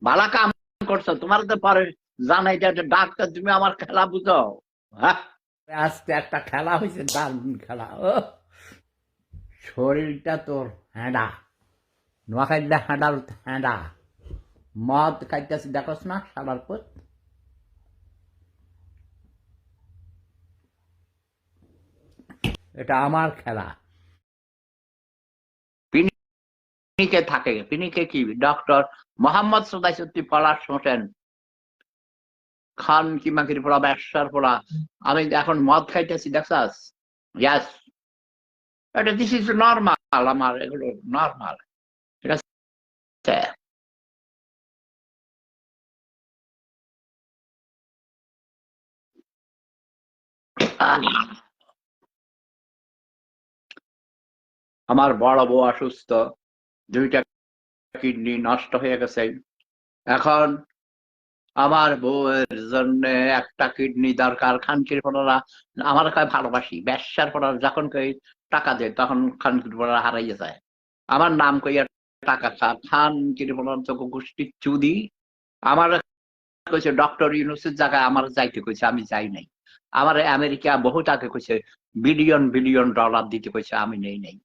ভালা কাম করছো, তোমার তো পরে জানাই যে ডাক্তার, তুমি আমার খেলা বুঝো। হ্যাঁ, আজকে একটা খেলা হয়েছে, দারুণ খেলা। ও শরীরটা তোর হ্যাঁডা, নোয়াখাইলে হ্যাঁডার হ্যাঁডা। মদ খাইতেছি দেখোস না সারার পর। এটা আমার খেলা। পিনিকে থাকে, পিনিকে কি ডক্টর মোহাম্মদ সদাইসুদ্দি পলাশ হোসেন খান কিমাকির পড়া ব্যবসার পড়া, আমি এখন মদ খাইতেছি দেখছাস? ইয়াস, এটা দিস ইজ নর্মাল, আমার এগুলো নর্মাল, ঠিক আছে? আমার বড় বউ অসুস্থ, দুইটা কিডনি নষ্ট হয়ে গেছে। এখন আমার বউয়ের জন্য একটা কিডনি দরকার। খানকির পড়া আমার কয় ভালোবাসি, ব্যবসার পড়া যখন কই টাকা দেয় তখন খানকির পড়া হারাইয়া যায়। আমার নাম কইয়া টাকা খা, খানকির পড়ার চোখ গোষ্ঠী চুদি। আমার কইছে ডক্টর ইউনুসের জায়গায় আমার যাইতে কইছে, আমি যাই নাই। আমার আমেরিকা বহুত আগে কইছে বিলিয়ন বিলিয়ন ডলার দিতে কইছে, আমি নেই নাই।